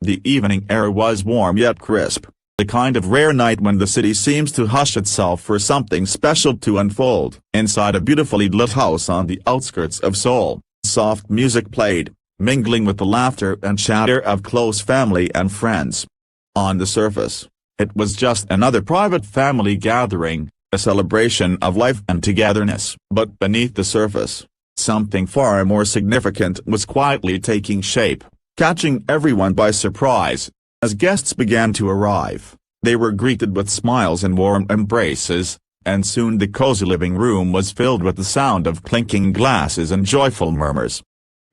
The evening air was warm yet crisp, the kind of rare night when the city seems to hush itself for something special to unfold. Inside a beautifully lit house on the outskirts of Seoul, soft music played, mingling with the laughter and chatter of close family and friends. On the surface, it was just another private family gathering, a celebration of life and togetherness. But beneath the surface, something far more significant was quietly taking shape, catching everyone by surprise. As guests began to arrive, they were greeted with smiles and warm embraces, and soon the cozy living room was filled with the sound of clinking glasses and joyful murmurs.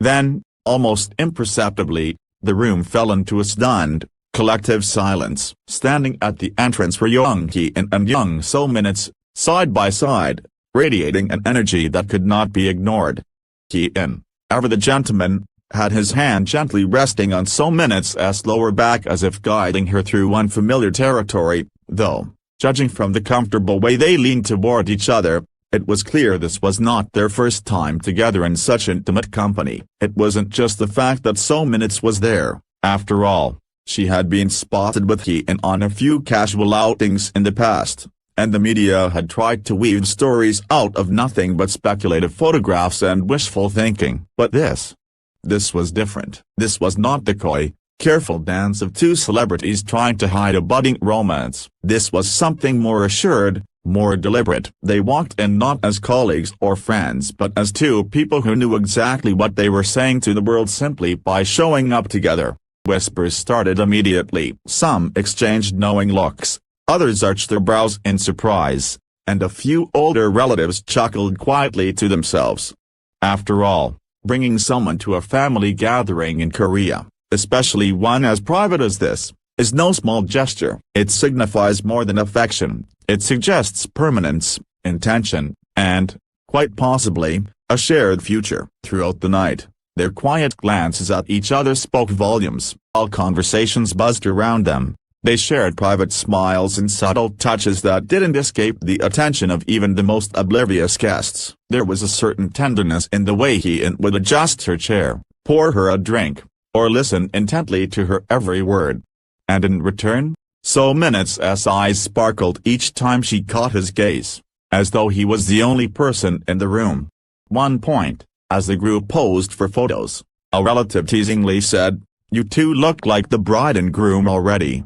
Then, almost imperceptibly, the room fell into a stunned, collective silence. Standing at the entrance were Jung Hae and Jung So, side by side, radiating an energy that could not be ignored. Hae, ever the gentleman, had his hand gently resting on So-'s lower back as if guiding her through unfamiliar territory, though, judging from the comfortable way they leaned toward each other, it was clear this was not their first time together in such intimate company. It wasn't just the fact that So was there, after all, she had been spotted with Hae on a few casual outings in the past, and the media had tried to weave stories out of nothing but speculative photographs and wishful thinking. But this was different. This was not the coy, careful dance of two celebrities trying to hide a budding romance. This was something more assured, more deliberate. They walked in not as colleagues or friends but as two people who knew exactly what they were saying to the world simply by showing up together. Whispers started immediately. Some exchanged knowing looks, others arched their brows in surprise, and a few older relatives chuckled quietly to themselves. After all, bringing someone to a family gathering in Korea, especially one as private as this, is no small gesture. It signifies more than affection, it suggests permanence, intention, and, quite possibly, a shared future. Throughout the night, their quiet glances at each other spoke volumes. While conversations buzzed around them, they shared private smiles and subtle touches that didn't escape the attention of even the most oblivious guests. There was a certain tenderness in the way Hae would adjust her chair, pour her a drink, or listen intently to her every word. And in return, So-'s eyes sparkled each time she caught his gaze, as though he was the only person in the room. One point, as the group posed for photos, a relative teasingly said, "You two look like the bride and groom already."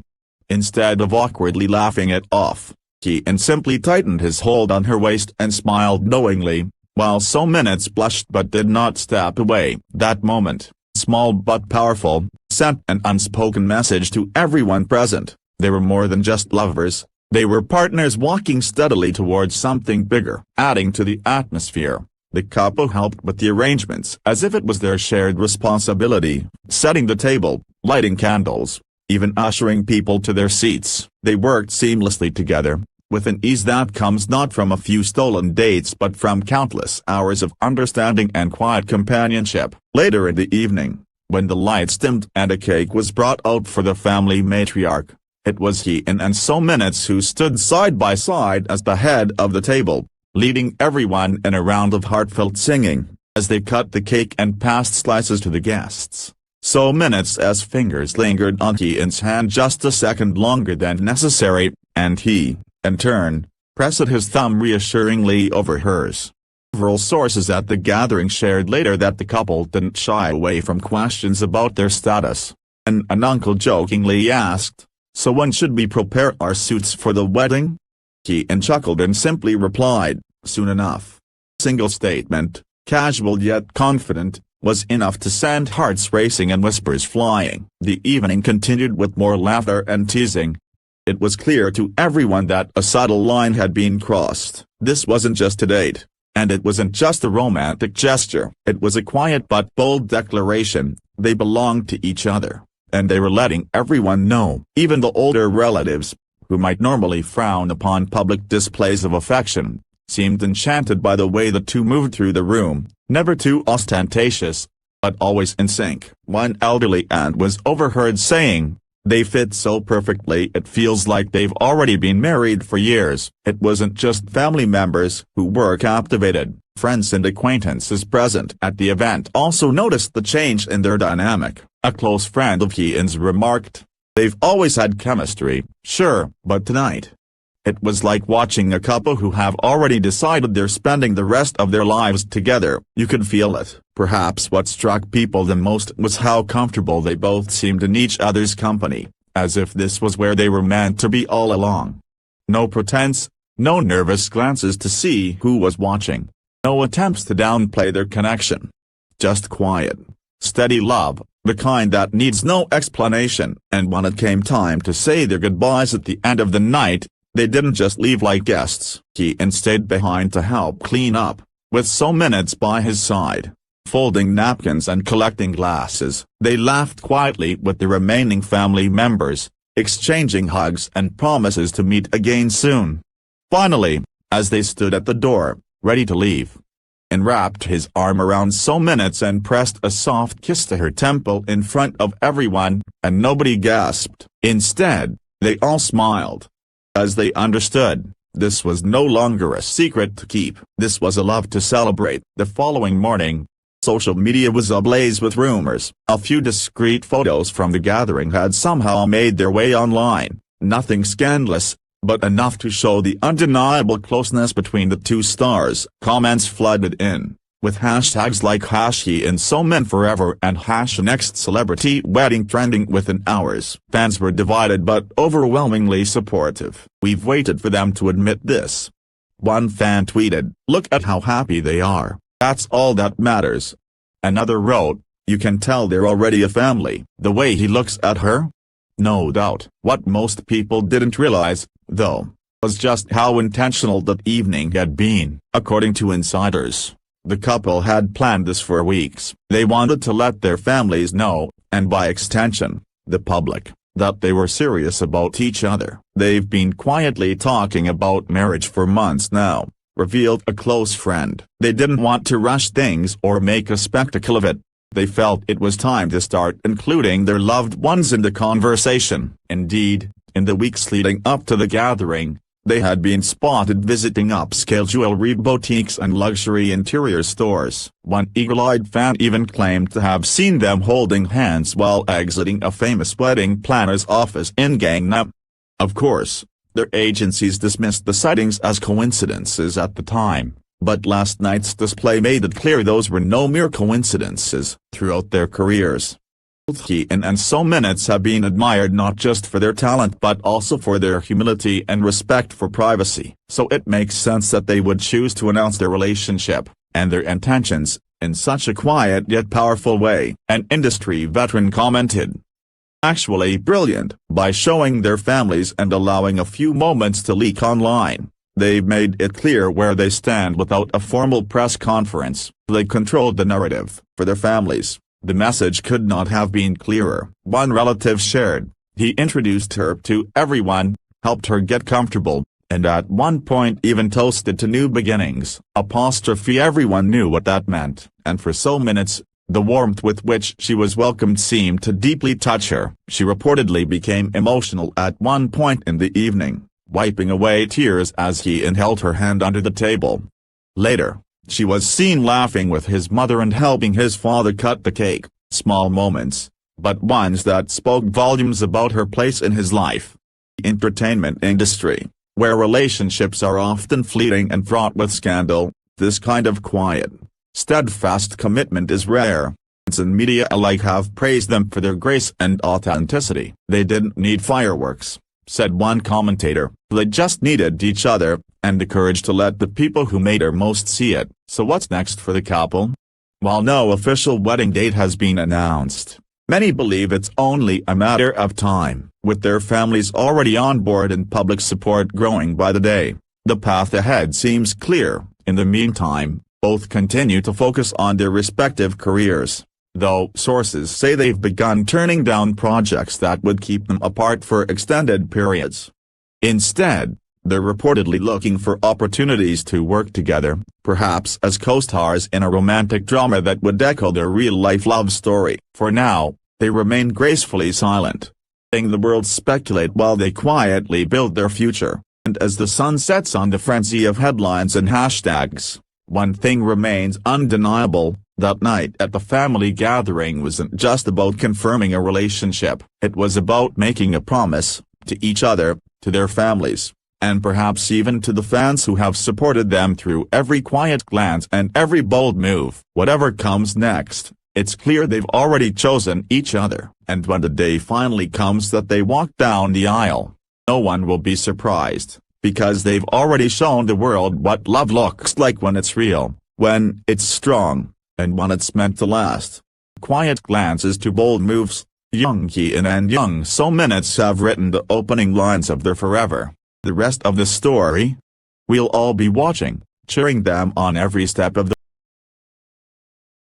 Instead of awkwardly laughing it off, Hae simply tightened his hold on her waist and smiled knowingly, while So-'s blushed but did not step away. That moment, small but powerful, sent an unspoken message to everyone present. They were more than just lovers, they were partners walking steadily towards something bigger. Adding to the atmosphere, the couple helped with the arrangements as if it was their shared responsibility, setting the table, lighting candles, even ushering people to their seats. They worked seamlessly together, with an ease that comes not from a few stolen dates but from countless hours of understanding and quiet companionship. Later in the evening, when the lights dimmed and a cake was brought out for the family matriarch, it was Hae and So who stood side by side as the head of the table, leading everyone in a round of heartfelt singing, as they cut the cake and passed slices to the guests. So-'s fingers lingered on Hae's hand just a second longer than necessary, and he, in turn, pressed his thumb reassuringly over hers. Several sources at the gathering shared later that the couple didn't shy away from questions about their status. An uncle jokingly asked, "So when should we prepare our suits for the wedding?" Hae chuckled and simply replied, "Soon enough." Single statement, casual yet confident, was enough to send hearts racing and whispers flying. The evening continued with more laughter and teasing. It was clear to everyone that a subtle line had been crossed. This wasn't just a date, and it wasn't just a romantic gesture. It was a quiet but bold declaration. They belonged to each other, and they were letting everyone know. Even the older relatives, who might normally frown upon public displays of affection, seemed enchanted by the way the two moved through the room, never too ostentatious, but always in sync. One elderly aunt was overheard saying, "They fit so perfectly it feels like they've already been married for years." It wasn't just family members who were captivated. Friends and acquaintances present at the event also noticed the change in their dynamic. A close friend of Heean's remarked. They've always had chemistry, sure, but tonight. It was like watching a couple who have already decided they're spending the rest of their lives together. You could feel it. Perhaps what struck people the most was how comfortable they both seemed in each other's company, as if this was where they were meant to be all along. No pretense, no nervous glances to see who was watching, no attempts to downplay their connection. Just quiet, steady love, the kind that needs no explanation. And when it came time to say their goodbyes at the end of the night, they didn't just leave like guests. Heean stayed behind to help clean up, with so minutes by his side, folding napkins and collecting glasses. They laughed quietly with the remaining family members, exchanging hugs and promises to meet again soon. Finally, as they stood at the door, ready to leave, Heean wrapped his arm around So Minutes and pressed a soft kiss to her temple in front of everyone, and nobody gasped. Instead, they all smiled. As they understood, this was no longer a secret to keep. This was a love to celebrate. The following morning, social media was ablaze with rumors. A few discreet photos from the gathering had somehow made their way online. Nothing scandalous, but enough to show the undeniable closeness between the two stars. Comments flooded in, with hashtags like #HeeanSoMenForever and #NextCelebrityWedding trending within hours. Fans were divided but overwhelmingly supportive. We've waited for them to admit this. One fan tweeted, "Look at how happy they are, that's all that matters." Another wrote, "You can tell they're already a family, the way he looks at her." No doubt. What most people didn't realize, though, was just how intentional that evening had been. According to insiders, the couple had planned this for weeks. They wanted to let their families know, and by extension, the public, that they were serious about each other. "They've been quietly talking about marriage for months now," revealed a close friend. "They didn't want to rush things or make a spectacle of it. They felt it was time to start including their loved ones in the conversation." Indeed, in the weeks leading up to the gathering, they had been spotted visiting upscale jewelry boutiques and luxury interior stores. One eagle-eyed fan even claimed to have seen them holding hands while exiting a famous wedding planner's office in Gangnam. Of course, their agencies dismissed the sightings as coincidences at the time, but last night's display made it clear those were no mere coincidences. Throughout their careers, both Heean and So Minutes have been admired not just for their talent but also for their humility and respect for privacy. So it makes sense that they would choose to announce their relationship, and their intentions, in such a quiet yet powerful way. An industry veteran commented, "Actually brilliant. By showing their families and allowing a few moments to leak online, they've made it clear where they stand without a formal press conference. They controlled the narrative. For their families, the message could not have been clearer." One relative shared, "He introduced her to everyone, helped her get comfortable, and at one point even toasted to new beginnings." Everyone knew what that meant, and for So Minutes, the warmth with which she was welcomed seemed to deeply touch her. She reportedly became emotional at one point in the evening, wiping away tears as Heean held her hand under the table. Later, she was seen laughing with his mother and helping his father cut the cake. Small moments, but ones that spoke volumes about her place in his life. The entertainment industry, where relationships are often fleeting and fraught with scandal, this kind of quiet, steadfast commitment is rare. Fans and media alike have praised them for their grace and authenticity. "They didn't need fireworks," said one commentator. "They just needed each other, and the courage to let the people who made her most see it." So what's next for the couple? While no official wedding date has been announced, many believe it's only a matter of time. With their families already on board and public support growing by the day, the path ahead seems clear. In the meantime, both continue to focus on their respective careers, though sources say they've begun turning down projects that would keep them apart for extended periods. Instead, they're reportedly looking for opportunities to work together, perhaps as co-stars in a romantic drama that would echo their real-life love story. For now, they remain gracefully silent, letting the world speculate while they quietly build their future. And as the sun sets on the frenzy of headlines and hashtags, one thing remains undeniable: That night at the family gathering wasn't just about confirming a relationship. It was about making a promise, to each other, to their families, and perhaps even to the fans who have supported them through every quiet glance and every bold move. Whatever comes next, it's clear they've already chosen each other. And when the day finally comes that they walk down the aisle, no one will be surprised, because they've already shown the world what love looks like when it's real, when it's strong, and when it's meant to last. Quiet glances to bold moves. Jung Hae and Jung So Minutes have written the opening lines of their Forever. The rest of the story? We'll all be watching, cheering them on every step of the